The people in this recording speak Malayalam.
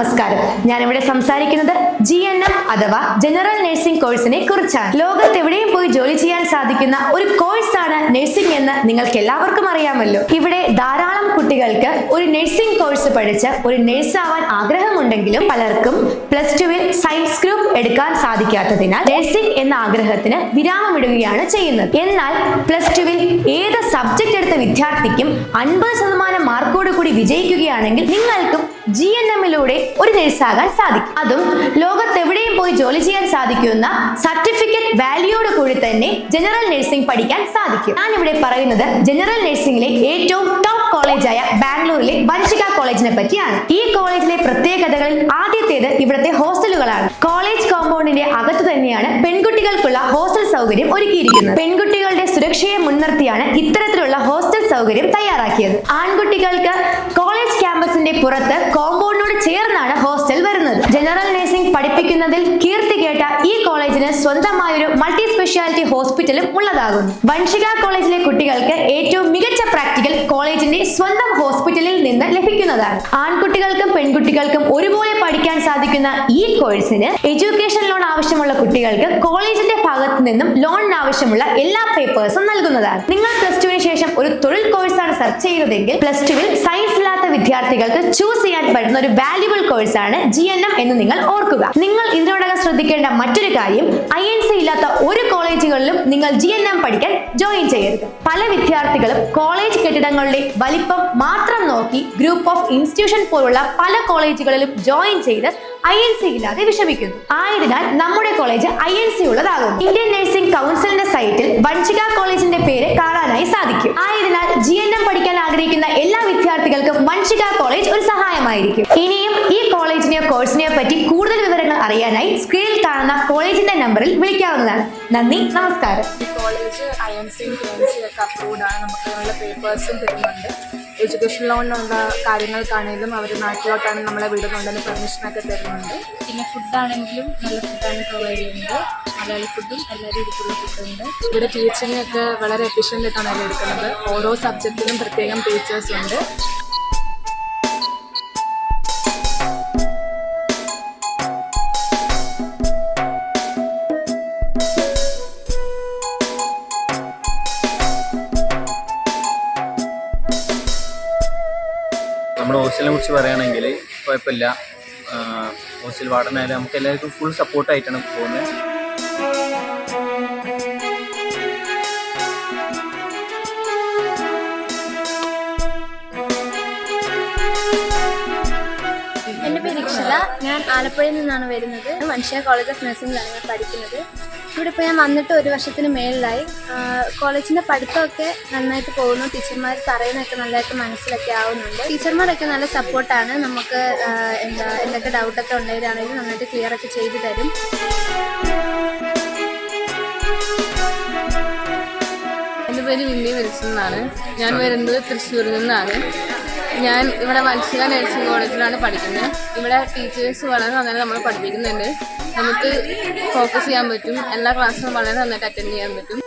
നമസ്കാരം. ഞാനിവിടെ സംസാരിക്കുന്നത് GNM അഥവാ ജനറൽ നഴ്സിംഗ് കോഴ്സിനെ കുറിച്ചാണ്. ലോകത്തെവിടെയും പോയി ജോലി ചെയ്യാൻ സാധിക്കുന്ന ഒരു കോഴ്സാണ് നഴ്സിംഗ് എന്ന് നിങ്ങൾക്ക് എല്ലാവർക്കും അറിയാമല്ലോ. ഇവിടെ ധാരാളം കുട്ടികൾക്ക് ഒരു നഴ്സിംഗ് കോഴ്സ് പഠിച്ച് ഒരു നഴ്സ് ആവാൻ ആഗ്രഹമുണ്ടെങ്കിലും പലർക്കും +2-ൽ സയൻസ് ഗ്രൂപ്പ് എടുക്കാൻ സാധിക്കാത്തതിനാൽ നഴ്സിംഗ് എന്ന ആഗ്രഹത്തിന് വിരാമമിടുകയാണ് ചെയ്യുന്നത്. എന്നാൽ +2-ൽ ഏത് സബ്ജക്ട് എടുത്ത വിദ്യാർത്ഥിക്കും 50% മാർക്കോട് കൂടി വിജയിക്കുകയാണെങ്കിൽ നിങ്ങൾക്കും GNM-ലൂടെ ഒരു നഴ്സാകാൻ സാധിക്കും. അതും ലോകത്തെവിടെയും പോയി ജോലി ചെയ്യാൻ സാധിക്കുന്ന സർട്ടിഫിക്കറ്റ് വാല്യൂയോട് കൂടി തന്നെ ജനറൽ നഴ്സിംഗ് പഠിക്കാൻ സാധിക്കും. ഞാൻ ഇവിടെ പറയുന്നത് ജനറൽ നഴ്സിംഗിലെ ഏറ്റവും ടോപ്പ് കോളേജായ ബാംഗ്ലൂരിലെ വൻഷിക കോളേജിനെ പറ്റിയാണ്. ഈ കോളേജിലെ പ്രത്യേകതകളിൽ ആദ്യത്തേത് ഇവിടുത്തെ ഹോസ്റ്റലുകളാണ്. കോളേജ് കോമ്പൗണ്ടിന്റെ അകത്ത് തന്നെയാണ് പെൺകുട്ടികൾക്കുള്ള ഹോസ്റ്റൽ സൗകര്യം ഒരുക്കിയിരിക്കുന്നത്. പെൺകുട്ടികളുടെ സുരക്ഷയെ മുൻനിർത്തിയാണ് ഇത്തരത്തിലുള്ള ഹോസ്റ്റൽ സൗകര്യം തയ്യാറാക്കിയത്. ആൺകുട്ടികൾക്ക് കോളേജ് ക്യാമ്പസിന്റെ പുറത്ത് കോമ്പൗണ്ടിനോട് ചേർന്നാണ് ഹോസ്റ്റൽ വരുന്നത്. ജനറൽ നഴ്സിംഗ് പഠിപ്പിക്കുന്നതിൽ കീർത്തി കേട്ട ഈ കോളേജിന് സ്വന്തമായൊരു മൾട്ടി സ്പെഷ്യാലിറ്റി ഹോസ്പിറ്റലും ഉള്ളതാകുന്നു. വൻഷിക കോളേജിലെ കുട്ടികൾക്ക് ഏറ്റവും മികച്ച പ്രാക്ടിക്കൽ കോളേജിന്റെ സ്വന്തം ഹോസ്പിറ്റലിൽ നിന്ന് ലഭിക്കുന്നതാണ്. ആൺകുട്ടികൾക്കും പെൺകുട്ടികൾക്കും ഒരുപോലെ പഠിക്കാൻ സാധിക്കുന്ന ഈ കോഴ്സിന് എഡ്യൂക്കേഷൻ ലോൺ ആവശ്യമുള്ള കുട്ടികൾക്ക് കോളേജിന്റെ ഭാഗത്ത് നിന്നും ലോണിന് ആവശ്യമുള്ള എല്ലാ പേപ്പേഴ്സും നൽകുന്നതാണ്. നിങ്ങൾ +2-ന് ശേഷം ഒരു തൊഴിൽ കോഴ്സാണ് സെർച്ച് ചെയ്യുന്നതെങ്കിൽ +2-ൽ സയൻസ് ഇല്ലാത്ത വിദ്യാർത്ഥികൾക്ക് ചൂസ് ചെയ്യാൻ പറ്റുന്ന ഒരു വാല്യുബിൾ കോഴ്സാണ് GNM എന്ന് നിങ്ങൾ ഓർക്കുക. നിങ്ങൾ ഇതിനോടകം ശ്രദ്ധിക്കേണ്ട മറ്റൊരു കാര്യം, INC ഇല്ലാത്ത ഒരു കോളേജുകളിലും നിങ്ങൾ GNM പഠിക്കാൻ ജോയിൻ ചെയ്യരുത്. പല വിദ്യാർത്ഥികളും കോളേജ് കെട്ടിടങ്ങളുടെ വലിപ്പം മാത്രം നോക്കി ഗ്രൂപ്പ് ഓഫ് ഇൻസ്റ്റിറ്റ്യൂഷൻ പോലുള്ള പല കോളേജുകളിലും ജോയിൻ ചെയ്ത് INC ഇല്ലാതെ വിഷമിക്കുന്നു. ആയതിനാൽ നമ്മുടെ കോളേജ് INC ഉള്ളതാകും. ഇന്ത്യൻ നഴ്സിംഗ് കൗൺസിലിന്റെ സൈറ്റിൽ വൻഷിക കോളേജിന്റെ പേര് കാണാനായി സാധിക്കും. ആയതിനാൽ GNM പഠിക്കാൻ ആഗ്രഹിക്കുന്ന എല്ലാ വിദ്യാർത്ഥികൾക്കും വൻഷിക കോളേജ് ഒരു സഹായമായിരിക്കും. ഇനിയും ഈ കോളേജിനെയോ കോഴ്സിനെയോ പറ്റി കൂടുതൽ വിവരങ്ങൾ അറിയാനായി സ്ക്രീനിൽ കാണുന്ന കോളേജിന്റെ നമ്പറിൽ വിളിക്കാവുന്നതാണ്. നന്ദി, നമസ്കാരം. ഈ കോളേജ് INC ഒക്കെ അപ്രൂവ്ഡ് ആണ്. നമുക്ക് അതിനുള്ള പേപ്പേഴ്സും തരുന്നുണ്ട്. എഡ്യൂക്കേഷൻ ലോണിനുള്ള കാര്യങ്ങൾക്കാണെങ്കിലും അവർ നാട്ടിലോട്ടാണ് നമ്മളെ വിടുന്നുണ്ടെന്ന് പെർമിഷനൊക്കെ തരുന്നുണ്ട്. പിന്നെ ഫുഡാണെങ്കിലും നല്ല ഫുഡാണ് പ്രൊവൈഡ് ചെയ്യുന്നത്. മലയാളി ഫുഡും എല്ലാ രീതിയിലുള്ള ഫുഡുണ്ട്. ഇവിടെ ടീച്ചിങ് ഒക്കെ വളരെ എഫിഷ്യൻ്റ് ആയിട്ടാണ് അവർ എടുക്കുന്നത്. ഓരോ സബ്ജക്റ്റിനും പ്രത്യേകം ടീച്ചേഴ്സ് ഉണ്ട്. നമ്മുടെ ഹോസ്റ്റലിനെ കുറിച്ച് പറയുകയാണെങ്കിൽ കുഴപ്പമില്ല. ഹോസ്റ്റൽ വാർഡനായാലും നമുക്ക് എല്ലാവർക്കും ഫുൾ സപ്പോർട്ടായിട്ടാണ് പോകുന്നത്. എൻ്റെ പേര് രക്ഷിത. ഞാൻ ആലപ്പുഴയിൽ നിന്നാണ് വരുന്നത്. വൻഷിക കോളേജ് ഓഫ് നഴ്സിംഗിലാണ് ഞാൻ പഠിക്കുന്നത്. ഇവിടെ ഇപ്പോൾ ഞാൻ വന്നിട്ട് 1 വർഷത്തിന് മേളിലായി. കോളേജിൻ്റെ പഠിത്തമൊക്കെ നന്നായിട്ട് പോകുന്നു. ടീച്ചർമാർ പറയുന്നതൊക്കെ നല്ലതായിട്ട് മനസ്സിലൊക്കെ ആവുന്നുണ്ട്. ടീച്ചർമാരൊക്കെ നല്ല സപ്പോർട്ടാണ്. നമുക്ക് എന്തൊക്കെ ഡൗട്ടൊക്കെ ഉണ്ടെങ്കിലാണെങ്കിലും നന്നായിട്ട് ക്ലിയർ ഒക്കെ ചെയ്തു തരും. എൻ്റെ പേര് വിന്നി വിൽസൺ എന്നാണ്. ഞാൻ വരുന്നത് തൃശ്ശൂരിൽ നിന്നാണ്. ഞാൻ ഇവിടെ വൻഷിക നഴ്സിംഗ് കോളേജിലാണ് പഠിക്കുന്നത്. ഇവിടെ ടീച്ചേഴ്സ് വളരെ നന്നായി നമ്മൾ പഠിപ്പിക്കുന്നുണ്ട്. നമുക്ക് ഫോക്കസ് ചെയ്യാൻ പറ്റും. എല്ലാ ക്ലാസ്സും വളരെ നന്നായിട്ട് അറ്റൻഡ് ചെയ്യാൻ പറ്റും.